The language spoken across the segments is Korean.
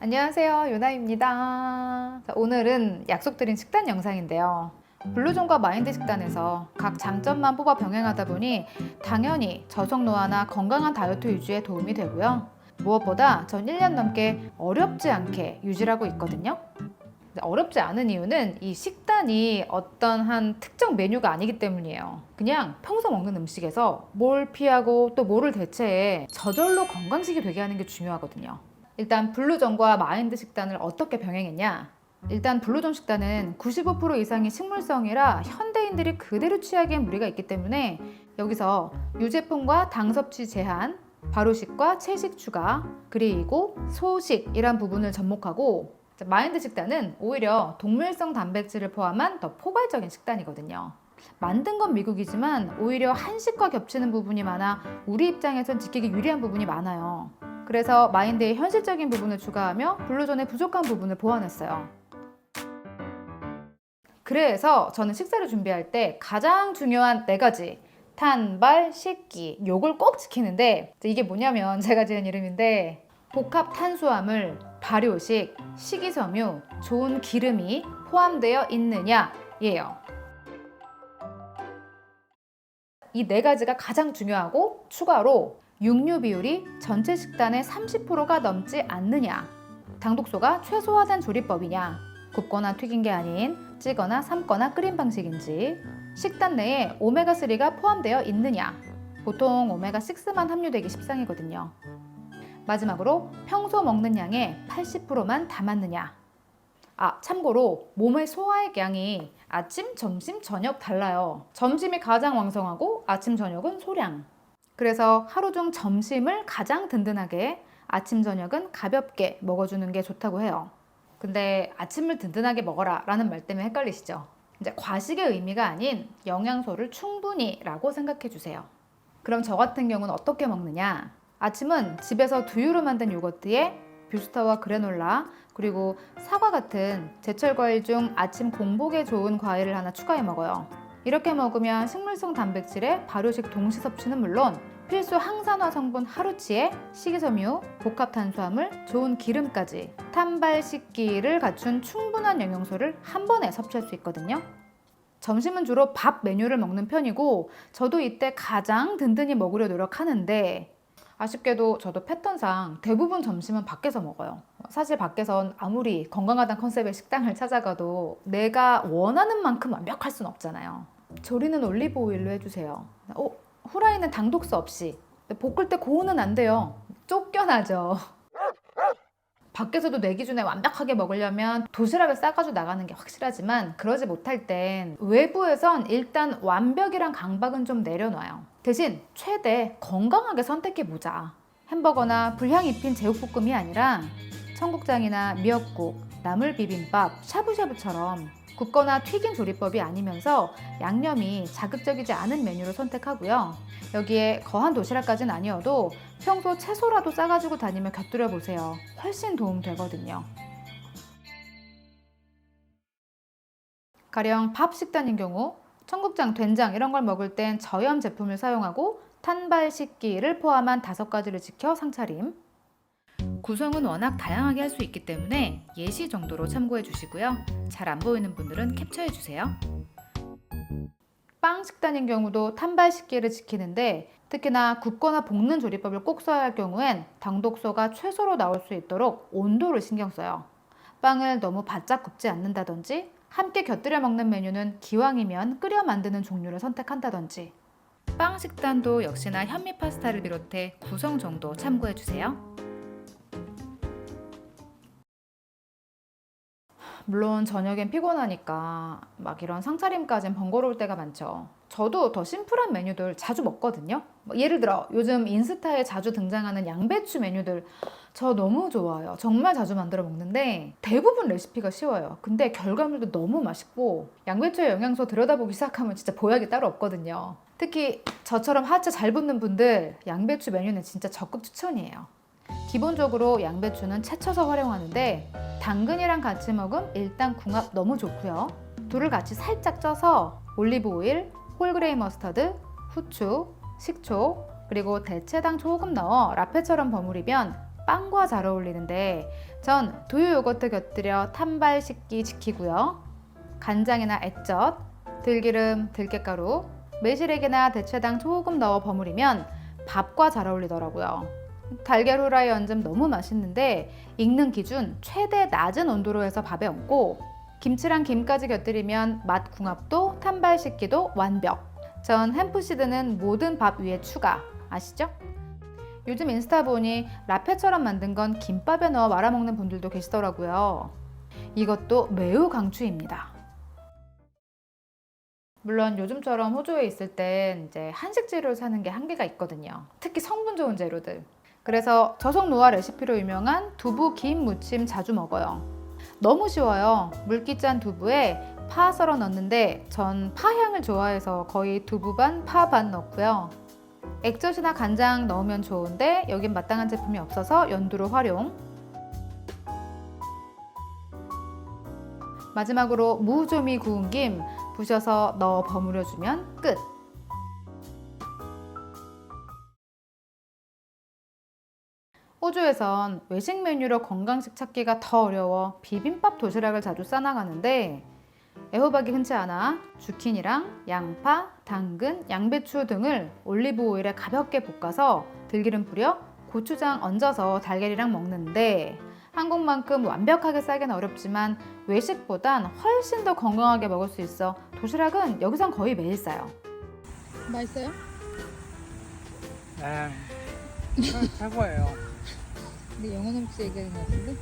안녕하세요, 요나입니다. 오늘은 약속드린 식단 영상인데요. 블루존과 마인드 식단에서 각 장점만 뽑아 병행하다 보니 당연히 저속노화나 건강한 다이어트 유지에 도움이 되고요. 무엇보다 전 1년 넘게 어렵지 않게 유지하고 있거든요. 어렵지 않은 이유는 이 식단이 어떤 한 특정 메뉴가 아니기 때문이에요. 그냥 평소 먹는 음식에서 뭘 피하고 또 뭐를 대체해 저절로 건강식이 되게 하는 게 중요하거든요. 일단 블루존과 마인드 식단을 어떻게 병행했냐? 일단 블루존 식단은 95% 이상이 식물성이라 현대인들이 그대로 취하기엔 무리가 있기 때문에 여기서 유제품과 당 섭취 제한, 발효식과 채식 추가, 그리고 소식이란 부분을 접목하고, 마인드 식단은 오히려 동물성 단백질을 포함한 더 포괄적인 식단이거든요. 만든 건 미국이지만 오히려 한식과 겹치는 부분이 많아 우리 입장에선 지키기 유리한 부분이 많아요. 그래서 마인드의 현실적인 부분을 추가하며 블루존의 부족한 부분을 보완했어요. 그래서 저는 식사를 준비할 때 가장 중요한 4가지 탄발, 식기 요걸 꼭 지키는데, 이게 뭐냐면 제가 지은 이름인데 복합 탄수화물, 발효식, 식이섬유, 좋은 기름이 포함되어 있느냐 예요. 이 4가지가 가장 중요하고, 추가로 육류 비율이 전체 식단의 30%가 넘지 않느냐, 당독소가 최소화된 조리법이냐, 굽거나 튀긴 게 아닌 찌거나 삶거나 끓인 방식인지, 식단 내에 오메가3가 포함되어 있느냐, 보통 오메가6만 함유되기 십상이거든요. 마지막으로 평소 먹는 양의 80%만 담았느냐. 참고로 몸의 소화액 양이 아침, 점심, 저녁 달라요. 점심이 가장 왕성하고 아침, 저녁은 소량. 그래서 하루 중 점심을 가장 든든하게, 아침, 저녁은 가볍게 먹어주는 게 좋다고 해요. 근데 아침을 든든하게 먹어라 라는 말 때문에 헷갈리시죠? 이제 과식의 의미가 아닌 영양소를 충분히 라고 생각해 주세요. 그럼 저 같은 경우는 어떻게 먹느냐? 아침은 집에서 두유로 만든 요거트에 뷰스타와 그래놀라, 그리고 사과 같은 제철 과일 중 아침 공복에 좋은 과일을 하나 추가해 먹어요. 이렇게 먹으면 식물성 단백질의 발효식 동시 섭취는 물론 필수 항산화 성분 하루치에 식이섬유, 복합 탄수화물, 좋은 기름까지 탄발 식기를 갖춘 충분한 영양소를 한 번에 섭취할 수 있거든요. 점심은 주로 밥 메뉴를 먹는 편이고, 저도 이때 가장 든든히 먹으려 노력하는데, 아쉽게도 저도 패턴상 대부분 점심은 밖에서 먹어요. 사실 밖에선 아무리 건강하다는 컨셉의 식당을 찾아가도 내가 원하는 만큼 완벽할 순 없잖아요. 조리는 올리브 오일로 해주세요. 후라이는 당독소 없이. 볶을 때 고온은 안 돼요. 쫓겨나죠. 밖에서도 내 기준에 완벽하게 먹으려면 도시락을 싸가지고 나가는 게 확실하지만, 그러지 못할 땐 외부에선 일단 완벽이란 강박은 좀 내려놔요. 대신 최대 건강하게 선택해보자. 햄버거나 불향 입힌 제육볶음이 아니라 청국장이나 미역국, 나물 비빔밥, 샤브샤브처럼 굽거나 튀긴 조리법이 아니면서 양념이 자극적이지 않은 메뉴를 선택하고요. 여기에 거한 도시락까지는 아니어도 평소 채소라도 싸가지고 다니며 곁들여 보세요. 훨씬 도움 되거든요. 가령 밥 식단인 경우 청국장, 된장 이런 걸 먹을 땐 저염 제품을 사용하고 탄발 식기를 포함한 5가지를 지켜 상차림. 구성은 워낙 다양하게 할 수 있기 때문에 예시 정도로 참고해 주시고요. 잘 안 보이는 분들은 캡처해 주세요. 빵 식단인 경우도 탄발 식기를 지키는데, 특히나 굽거나 볶는 조리법을 꼭 써야 할 경우엔 당독소가 최소로 나올 수 있도록 온도를 신경 써요. 빵을 너무 바짝 굽지 않는다든지, 함께 곁들여 먹는 메뉴는 기왕이면 끓여 만드는 종류를 선택한다든지. 빵 식단도 역시나 현미 파스타를 비롯해 구성 정도 참고해 주세요. 물론 저녁엔 피곤하니까 막 이런 상차림까진 번거로울 때가 많죠. 저도 더 심플한 메뉴들 자주 먹거든요. 예를 들어 요즘 인스타에 자주 등장하는 양배추 메뉴들, 저 너무 좋아요. 정말 자주 만들어 먹는데 대부분 레시피가 쉬워요. 근데 결과물도 너무 맛있고, 양배추의 영양소 들여다보기 시작하면 진짜 보약이 따로 없거든요. 특히 저처럼 하체 잘 붙는 분들, 양배추 메뉴는 진짜 적극 추천이에요. 기본적으로 양배추는 채쳐서 활용하는데, 당근이랑 같이 먹으면 일단 궁합 너무 좋고요. 둘을 같이 살짝 쪄서 올리브 오일, 홀그레인 머스터드, 후추, 식초, 그리고 대체당 조금 넣어 라페처럼 버무리면 빵과 잘 어울리는데 전 두유 요거트 곁들여 탄발 식기 지키고요. 간장이나 액젓, 들기름, 들깨가루, 매실액이나 대체당 조금 넣어 버무리면 밥과 잘 어울리더라고요. 달걀 후라이 얹으면 너무 맛있는데 익는 기준 최대 낮은 온도로 해서 밥에 얹고 김치랑 김까지 곁들이면 맛 궁합도 탄발 식기도 완벽. 전 햄프시드는 모든 밥 위에 추가. 아시죠? 요즘 인스타 보니 라페처럼 만든 건 김밥에 넣어 말아먹는 분들도 계시더라고요. 이것도 매우 강추입니다. 물론 요즘처럼 호주에 있을 땐 이제 한식 재료를 사는 게 한계가 있거든요. 특히 성분 좋은 재료들. 그래서 저속 노화 레시피로 유명한 두부 김 무침 자주 먹어요. 너무 쉬워요. 물기 짠 두부에 파 썰어 넣는데 전 파향을 좋아해서 거의 두부 반, 파 반 넣고요. 액젓이나 간장 넣으면 좋은데 여긴 마땅한 제품이 없어서 연두로 활용. 마지막으로 무조미 구운 김 부셔서 넣어 버무려주면 끝! 호주에선 외식 메뉴로 건강식 찾기가 더 어려워 비빔밥 도시락을 자주 싸나가는데 애호박이 흔치 않아 주키니랑 양파, 당근, 양배추 등을 올리브 오일에 가볍게 볶아서 들기름 뿌려 고추장 얹어서 달걀이랑 먹는데 한국만큼 완벽하게 싸긴 어렵지만 외식보단 훨씬 더 건강하게 먹을 수 있어 도시락은 여기선 거의 매일 싸요. 맛있어요? 네, 최고예요. 근데 영어 음식 얘기하는 것 같은데?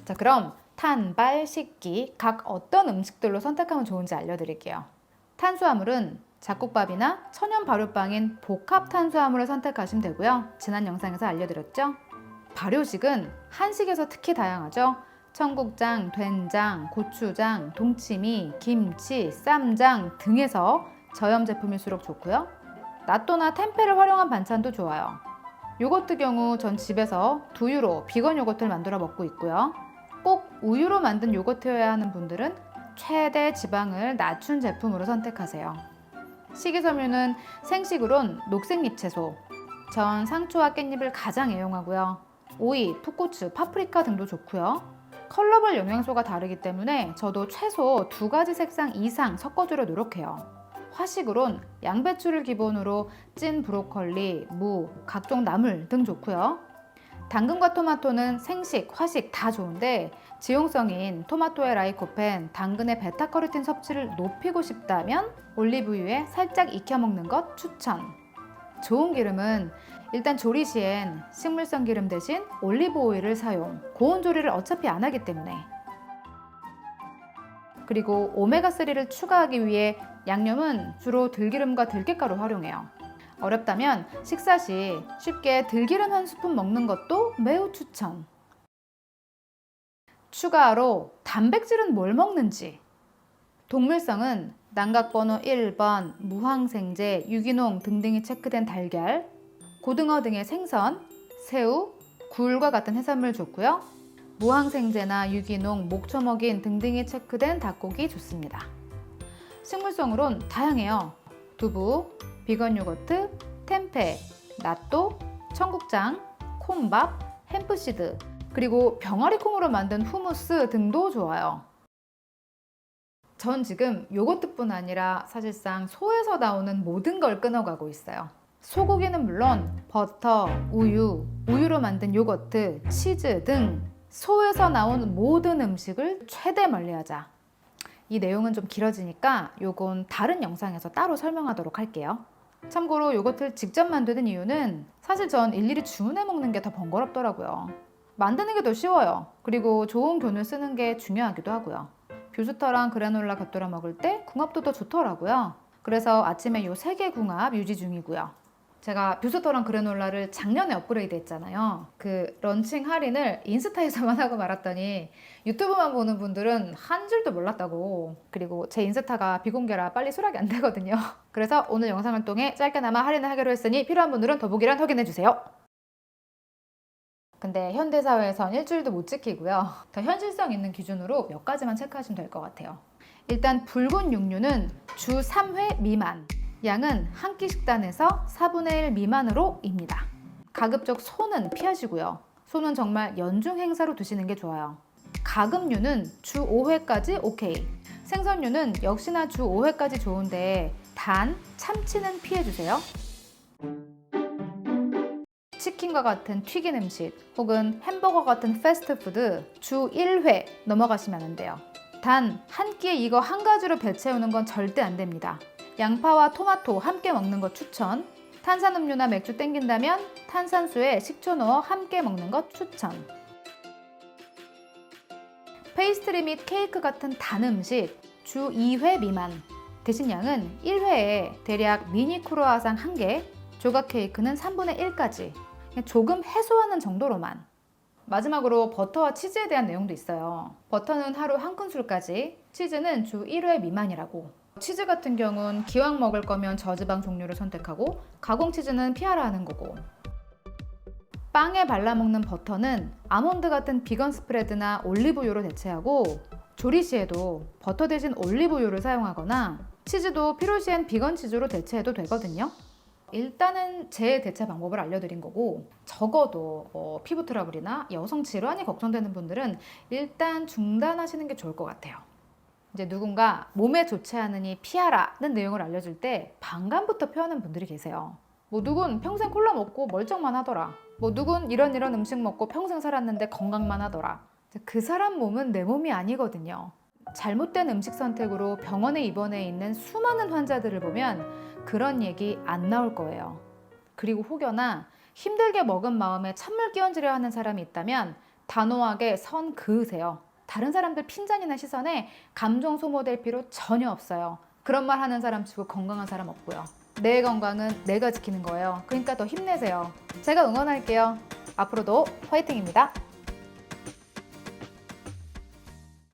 자, 그럼 탄발, 식기 각 어떤 음식들로 선택하면 좋은지 알려드릴게요. 탄수화물은 잡곡밥이나 천연 발효빵인 복합 탄수화물을 선택하시면 되고요. 지난 영상에서 알려드렸죠? 발효식은 한식에서 특히 다양하죠. 청국장, 된장, 고추장, 동치미, 김치, 쌈장 등에서 저염 제품일수록 좋고요. 나또나 템페를 활용한 반찬도 좋아요. 요거트 경우 전 집에서 두유로 비건 요거트를 만들어 먹고 있고요. 꼭 우유로 만든 요거트여야 하는 분들은 최대 지방을 낮춘 제품으로 선택하세요. 식이섬유는 생식으론 녹색잎 채소, 전 상추와 깻잎을 가장 애용하고요. 오이, 풋고추, 파프리카 등도 좋고요. 컬러별 영양소가 다르기 때문에 저도 최소 2가지 색상 이상 섞어주려 노력해요. 화식으론 양배추를 기본으로 찐 브로콜리, 무, 각종 나물 등 좋고요. 당근과 토마토는 생식, 화식 다 좋은데 지용성인 토마토의 라이코펜, 당근의 베타커로틴 섭취를 높이고 싶다면 올리브유에 살짝 익혀 먹는 것 추천. 좋은 기름은 일단 조리 시엔 식물성 기름 대신 올리브 오일을 사용. 고온 조리를 어차피 안 하기 때문에. 그리고 오메가3를 추가하기 위해 양념은 주로 들기름과 들깨가루 활용해요. 어렵다면 식사 시 쉽게 들기름 한 스푼 먹는 것도 매우 추천. 추가로 단백질은 뭘 먹는지. 동물성은 난각번호 1번, 무항생제, 유기농 등등이 체크된 달걀, 고등어 등의 생선, 새우, 굴과 같은 해산물 좋고요. 무항생제나 유기농, 목초먹인 등등이 체크된 닭고기 좋습니다. 식물성으론 다양해요. 두부, 비건 요거트, 템페, 나또, 청국장, 콩밥, 햄프시드, 그리고 병아리 콩으로 만든 후무스 등도 좋아요. 전 지금 요거트뿐 아니라 사실상 소에서 나오는 모든 걸 끊어가고 있어요. 소고기는 물론 버터, 우유, 우유로 만든 요거트, 치즈 등 소에서 나온 모든 음식을 최대 멀리하자. 이 내용은 좀 길어지니까 요건 다른 영상에서 따로 설명하도록 할게요. 참고로 요거트를 직접 만드는 이유는 사실 전 일일이 주문해 먹는 게 더 번거롭더라고요. 만드는 게 더 쉬워요. 그리고 좋은 균을 쓰는 게 중요하기도 하고요. 뷰스터랑 그래놀라 곁들여 먹을 때 궁합도 더 좋더라고요. 그래서 아침에 요 3개 궁합 유지 중이고요. 제가 뷰스터랑 그래놀라를 작년에 업그레이드 했잖아요. 그 런칭 할인을 인스타에서만 하고 말았더니 유튜브만 보는 분들은 한 줄도 몰랐다고. 그리고 제 인스타가 비공개라 빨리 수락이 안 되거든요. 그래서 오늘 영상을 통해 짧게나마 할인을 하기로 했으니 필요한 분들은 더보기란 확인해주세요. 근데 현대사회에선 일주일도 못 지키고요. 더 현실성 있는 기준으로 몇 가지만 체크하시면 될 것 같아요. 일단 붉은 육류는 주 3회 미만. 양은 한 끼 식단에서 4분의 1 미만으로입니다. 가급적 소는 피하시고요. 소는 정말 연중 행사로 드시는 게 좋아요. 가금류는 주 5회까지 오케이. 생선류는 역시나 주 5회까지 좋은데 단 참치는 피해주세요. 치킨과 같은 튀긴 음식 혹은 햄버거 같은 패스트푸드 주 1회 넘어가시면 안 돼요. 단 한 끼에 이거 한 가지로 배 채우는 건 절대 안 됩니다. 양파와 토마토 함께 먹는 거 추천. 탄산음료나 맥주 땡긴다면 탄산수에 식초 넣어 함께 먹는 것 추천. 페이스트리 및 케이크 같은 단 음식 주 2회 미만. 대신 양은 1회에 대략 미니 크루아상 1개, 조각 케이크는 3분의 1까지. 조금 해소하는 정도로만. 마지막으로 버터와 치즈에 대한 내용도 있어요. 버터는 하루 1큰술까지, 치즈는 주 1회 미만이라고. 치즈 같은 경우는 기왕 먹을 거면 저지방 종류를 선택하고 가공 치즈는 피하라 하는 거고. 빵에 발라먹는 버터는 아몬드 같은 비건 스프레드나 올리브유로 대체하고 조리 시에도 버터 대신 올리브유를 사용하거나 치즈도 필요시엔 비건 치즈로 대체해도 되거든요. 일단은 제 대체 방법을 알려드린 거고 적어도 피부 트러블이나 여성 질환이 걱정되는 분들은 일단 중단하시는 게 좋을 것 같아요. 이제 누군가 몸에 좋지 않으니 피하라는 내용을 알려줄 때 반감부터 표하는 분들이 계세요. 뭐 누군 평생 콜라 먹고 멀쩡만 하더라. 뭐 누군 이런 음식 먹고 평생 살았는데 건강만 하더라. 그 사람 몸은 내 몸이 아니거든요. 잘못된 음식 선택으로 병원에 입원해 있는 수많은 환자들을 보면 그런 얘기 안 나올 거예요. 그리고 혹여나 힘들게 먹은 마음에 찬물 끼얹으려 하는 사람이 있다면 단호하게 선 그으세요. 다른 사람들 핀잔이나 시선에 감정 소모될 필요 전혀 없어요. 그런 말 하는 사람 치고 건강한 사람 없고요. 내 건강은 내가 지키는 거예요. 그러니까 더 힘내세요. 제가 응원할게요. 앞으로도 화이팅입니다.